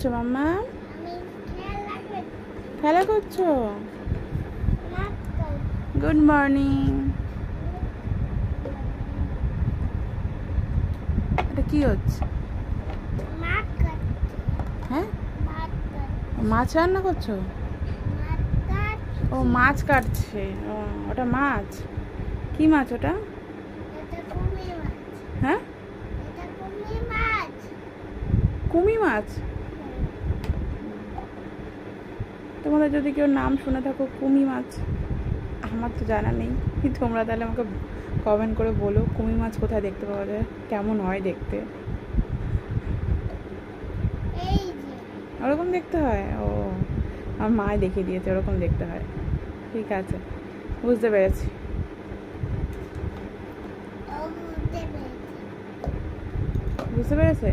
করছো মাম্মা? খেলা করছো? Good morning. এটা কি হচ্ছে? হ্যাঁ, মাছ রান্না করছো? ও মাছ কাটছে। ও ওটা মাছ? কি মাছ ওটা? হ্যাঁ, কুমি মাছ। তোমাদের যদি কেউ নাম শুনে থাকো কুমি মাছ, আমার তো জানা নেই, তোমরা তাহলে আমাকে কমেন্ট করে বলো কুমি মাছ কোথায় দেখতে পাওয়া যায়, কেমন হয় দেখতে। ওরকম দেখতে হয়? ও, আমার মায় দেখিয়ে দিয়েছে ওরকম দেখতে হয়। ঠিক আছে, বুঝতে পেরেছি। বুঝতে পেরেছে।